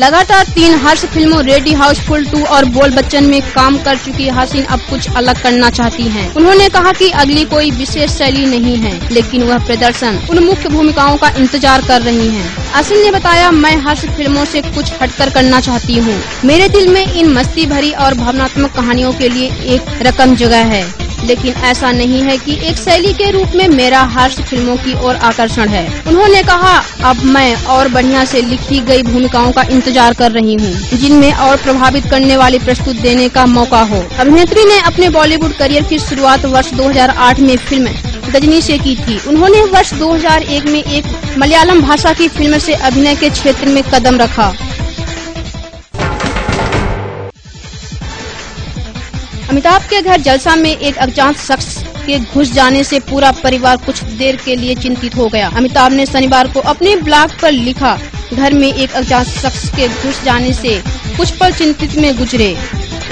लगातार 3 हर्ष फिल्मों रेडी हाउसफुल 2 और बोल बच्चन में काम कर चुकी हासिन अब कुछ अलग करना चाहती हैं। उन्होंने कहा कि अगली कोई विशेष शैली नहीं है, लेकिन वह प्रदर्शन उन मुख्य भूमिकाओं का इंतजार कर रही हैं। हासिन ने बताया, मैं हर्ष फिल्मों से कुछ हटकर करना चाहती हूँ। मेरे दिल में इन मस्ती भरी और भावनात्मक कहानियों के लिए एक रकम जगह है, लेकिन ऐसा नहीं है कि एक शैली के रूप में मेरा हर्ष फिल्मों की ओर आकर्षण है। उन्होंने कहा, अब मैं और बढ़िया से लिखी गई भूमिकाओं का इंतजार कर रही हूँ, जिनमें और प्रभावित करने वाली प्रस्तुत देने का मौका हो। अभिनेत्री ने अपने बॉलीवुड करियर की शुरुआत वर्ष 2008 में फिल्म गजनी से की थी। उन्होंने वर्ष 2001 में एक मलयालम भाषा की फिल्म से अभिनय के क्षेत्र में कदम रखा। अमिताभ के घर जलसा में एक अज्ञात शख्स के घुस जाने से पूरा परिवार कुछ देर के लिए चिंतित हो गया। अमिताभ ने शनिवार को अपने ब्लॉग पर लिखा, घर में एक अज्ञात शख्स के घुस जाने से कुछ पल चिंतित में गुजरे।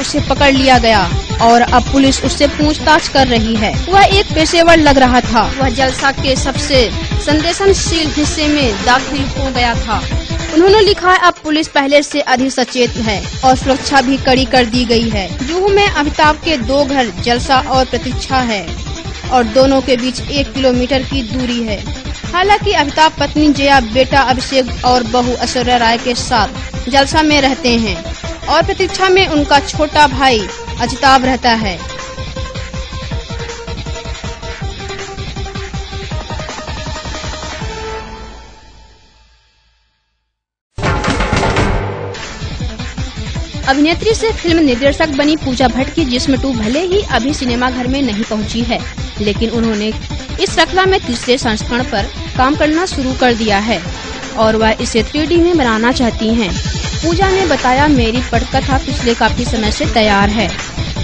उसे पकड़ लिया गया और अब पुलिस उससे पूछताछ कर रही है। वह एक पेशेवर लग रहा था। वह जलसा के सबसे संवेदनशील हिस्से में दाखिल हो गया था। उन्होंने लिखा, अब पुलिस पहले से अधिक सचेत है और सुरक्षा भी कड़ी कर दी गई है। जुहू में अमिताभ के 2 घर जलसा और प्रतीक्षा है और दोनों के बीच 1 किलोमीटर की दूरी है। हालांकि अमिताभ पत्नी जया, बेटा अभिषेक और बहू ऐश्वर्या राय के साथ जलसा में रहते हैं और प्रतीक्षा में उनका छोटा भाई अजिताभ रहता है। अभिनेत्री से फिल्म निर्देशक बनी पूजा भट्ट की जिस्म 2 भले ही अभी सिनेमाघर में नहीं पहुंची है, लेकिन उन्होंने इस श्रृंखला में तीसरे संस्करण पर काम करना शुरू कर दिया है और वह इसे 3D में बनाना चाहती हैं। पूजा ने बताया, मेरी पटकथा पिछले काफी समय से तैयार है।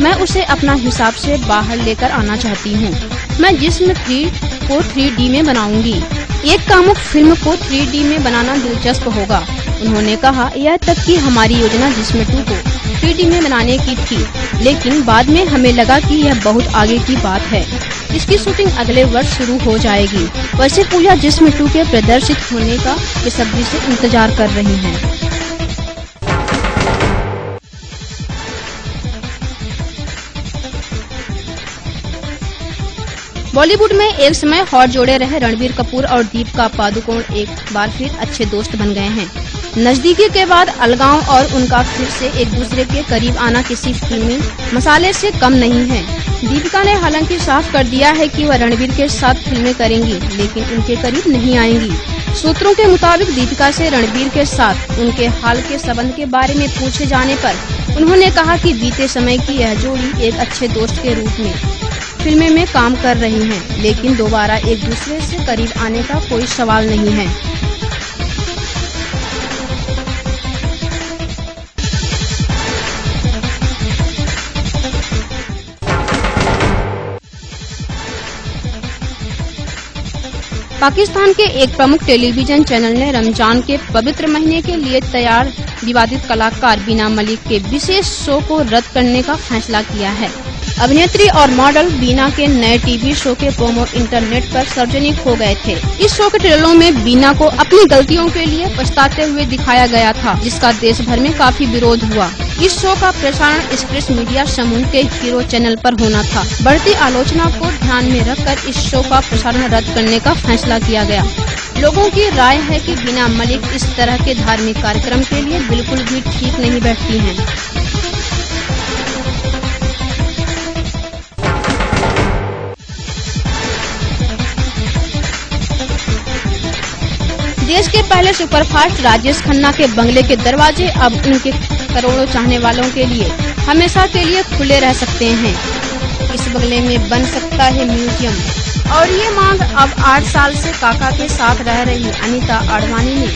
मैं उसे अपना हिसाब से बाहर लेकर आना चाहती हूँ। मैं जिस्म 3 को 3D में बनाऊंगी। एक कामुक फिल्म को 3D में बनाना दिलचस्प होगा। उन्होंने कहा, यह तक कि हमारी योजना जिस्म 2 को 3D में बनाने की थी, लेकिन बाद में हमें लगा कि यह बहुत आगे की बात है। इसकी शूटिंग अगले वर्ष शुरू हो जाएगी। वैसे पूजा जिस्म 2 के प्रदर्शित होने का बेसब्री से इंतजार कर रही हैं। बॉलीवुड में एक समय हॉट जोड़े रहे रणबीर कपूर और दीपिका पादुकोण एक बार फिर अच्छे दोस्त बन गए हैं। नजदीकी के बाद अलगाव और उनका फिर से एक दूसरे के करीब आना किसी फिल्मी मसाले से कम नहीं है। दीपिका ने हालांकि साफ कर दिया है कि वह रणबीर के साथ फिल्में करेंगी, लेकिन उनके करीब नहीं आएंगी। सूत्रों के मुताबिक दीपिका से रणबीर के साथ उनके हाल के संबंध के बारे में पूछे जाने पर उन्होंने कहा कि बीते समय की यह जोड़ी एक अच्छे दोस्त के रूप में फिल्में में काम कर रही हैं, लेकिन दोबारा एक दूसरे से करीब आने का कोई सवाल नहीं है। पाकिस्तान के एक प्रमुख टेलीविजन चैनल ने रमजान के पवित्र महीने के लिए तैयार विवादित कलाकार बीना मलिक के विशेष शो को रद्द करने का फैसला किया है। अभिनेत्री और मॉडल बीना के नए टीवी शो के प्रोमो इंटरनेट पर सार्वजनिक हो गए थे। इस शो के ट्रेलरों में बीना को अपनी गलतियों के लिए पछताते हुए दिखाया गया था, जिसका देश भर में काफी विरोध हुआ। इस शो का प्रसारण एक्सप्रेस मीडिया समूह के हीरो चैनल पर होना था। बढ़ती आलोचना को ध्यान में रखकर इस शो का प्रसारण रद्द करने का फैसला किया गया। लोगों की राय है कि बीना मलिक इस तरह के धार्मिक कार्यक्रम के लिए बिल्कुल भी ठीक नहीं बैठती हैं। देश के पहले सुपरफास्ट राजेश खन्ना के बंगले के दरवाजे अब उनके करोड़ों चाहने वालों के लिए हमेशा के लिए खुले रह सकते हैं। इस बंगले में बन सकता है म्यूजियम। और ये मांग अब 8 साल से काका के साथ रह रही अनीता आडवाणी ने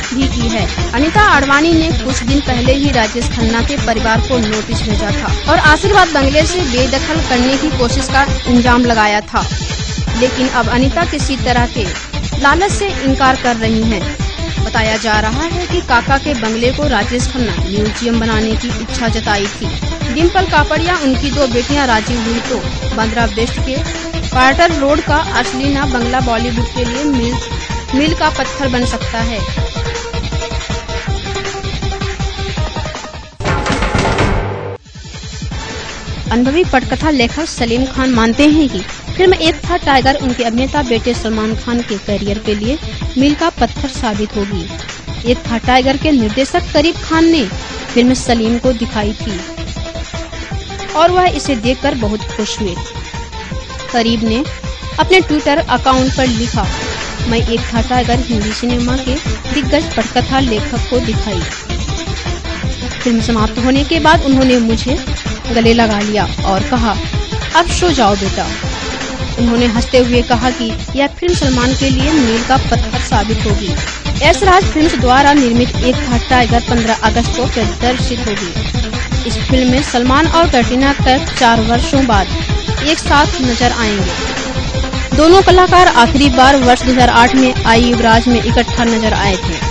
भी की है। अनीता आडवाणी ने कुछ दिन पहले ही राजेश खन्ना के परिवार को नोटिस भेजा था और आशीर्वाद बंगले से बेदखल करने की कोशिश का इल्जाम लगाया था, लेकिन अब अनीता किसी तरह के लालच से इनकार कर रही हैं। बताया जा रहा है कि काका के बंगले को राजेश खन्ना म्यूजियम बनाने की इच्छा जताई थी। डिम्पल कापड़िया उनकी 2 बेटियां राजी हुई तो बांद्रा वेस्ट के कार्टर रोड का असलीना बंगला बॉलीवुड के लिए मील का पत्थर बन सकता है। अनुभवी पटकथा लेखक सलीम खान मानते हैं कि फिल्म एक था टाइगर उनके अभिनेता बेटे सलमान खान के करियर के लिए मील का पत्थर साबित होगी। एक था टाइगर के निर्देशक करीब खान ने फिल्म सलीम को दिखाई थी और वह इसे देखकर बहुत खुश हुए। करीब ने अपने ट्विटर अकाउंट पर लिखा, मैं एक था टाइगर हिंदी सिनेमा के दिग्गज पटकथा लेखक को दिखाई। फिल्म समाप्त होने के बाद उन्होंने मुझे गले लगा लिया और कहा, अब सो जाओ बेटा। उन्होंने हंसते हुए कहा कि यह फिल्म सलमान के लिए मील का पत्थर साबित होगी। ऐशराज फिल्म्स द्वारा निर्मित एक था टाइगर 15 अगस्त को प्रदर्शित होगी। इस फिल्म में सलमान और कैटरीना कैफ 4 वर्षों बाद एक साथ नजर आएंगे। दोनों कलाकार आखिरी बार वर्ष 2008 में आई युवराज में इकट्ठा नजर आए थे।